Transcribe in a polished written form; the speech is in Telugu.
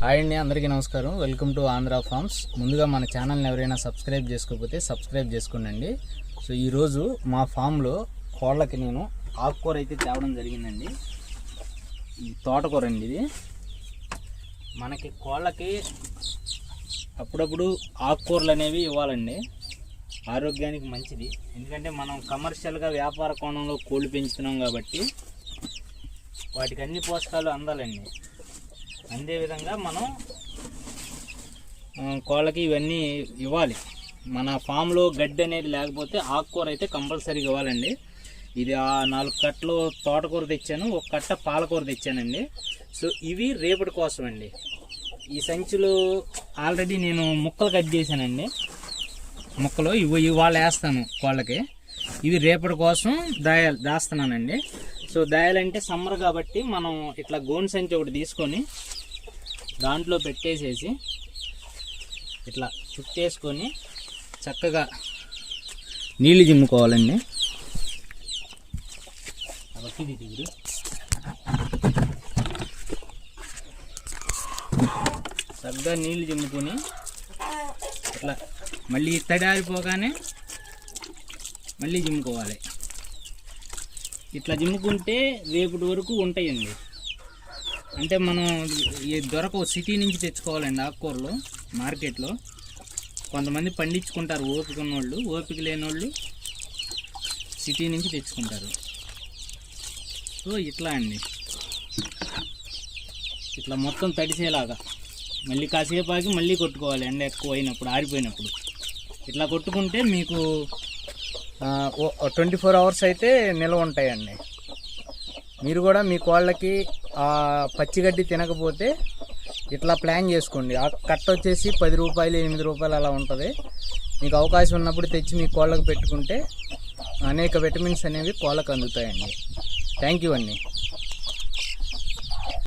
హాయ్ అండి, అందరికీ నమస్కారం. Welcome to Andhra farms. ముందుగా మన ఛానల్ని ఎవరైనా సబ్స్క్రైబ్ చేసుకోకపోతే సబ్స్క్రైబ్ చేసుకోండి. సో ఈరోజు మా ఫామ్లో కోళ్ళకి నేను ఆకుకూర అయితే తేవడం జరిగిందండి. ఈ తోటకూర అండి. ఇది మనకి కోళ్ళకి అప్పుడప్పుడు ఆకుకూరలు అనేవి ఇవ్వాలండి. ఆరోగ్యానికి మంచిది. ఎందుకంటే మనం కమర్షియల్గా వ్యాపార కోణంలో కోళ్ళు పెంచుతున్నాం కాబట్టి వాటికి అన్ని పోషకాలు అందాలండి. అందే విధంగా మనం కోళ్ళకి ఇవన్నీ ఇవ్వాలి. మన ఫామ్లో గడ్డి అనేది లేకపోతే ఆకుకూర అయితే కంపల్సరీగా ఇవ్వాలండి. ఇది 4 కట్టలు తోటకూర తెచ్చాను, 1 కట్ట పాలకూర తెచ్చానండి. సో ఇవి రేపటి కోసం అండి. ఈ సంచులు ఆల్రెడీ నేను ముక్కలు కట్ చేశానండి. ముక్కలు ఇవాళ వేస్తాను కోళ్ళకి. ఇవి రేపటి కోసం దాస్తున్నానండి. సో దాయాలంటే సమ్మర్ కాబట్టి మనం ఇట్లా గోను సంచి ఒకటి తీసుకొని దాంట్లో పెట్టేసేసి ఇట్లా చుట్టేసుకొని చక్కగా నీళ్ళు జిమ్ముకోవాలండి. చక్కగా నీళ్ళు జిమ్ముకొని ఇట్లా మళ్ళీ తడారిపోగానే మళ్ళీ జిమ్ముకోవాలి. ఇట్లా జిమ్ముకుంటే రేపటి వరకు ఉంటాయండి. అంటే మనం దొరకవు, సిటీ నుంచి తెచ్చుకోవాలండి ఆకుకూరలు. మార్కెట్లో కొంతమంది పండించుకుంటారు, ఓపిక ఉన్నోళ్ళు. ఓపిక లేనోళ్ళు సిటీ నుంచి తెచ్చుకుంటారు. సో ఇట్లా అండి, ఇట్లా మొత్తం తడిసేలాగా మళ్ళీ కాసేపు ఆగి మళ్ళీ కొట్టుకోవాలి. ఎండ ఎక్కువ అయినప్పుడు, ఆరిపోయినప్పుడు ఇట్లా కొట్టుకుంటే మీకు 24 అవర్స్ అయితే నిల్వ ఉంటాయండి. మీరు కూడా మీ కోళ్ళకి పచ్చిగడ్డి తినకపోతే ఇట్లా ప్లాన్ చేసుకోండి. ఆ కట్ట వచ్చేసి 10 రూపాయలు 8 రూపాయలు అలా ఉంటుంది. మీకు అవకాశం ఉన్నప్పుడు తెచ్చి మీ కోళ్ళకు పెట్టుకుంటే అనేక విటమిన్స్ అనేవి కోళ్ళకు అందుతాయండి. థ్యాంక్ యూ అండి.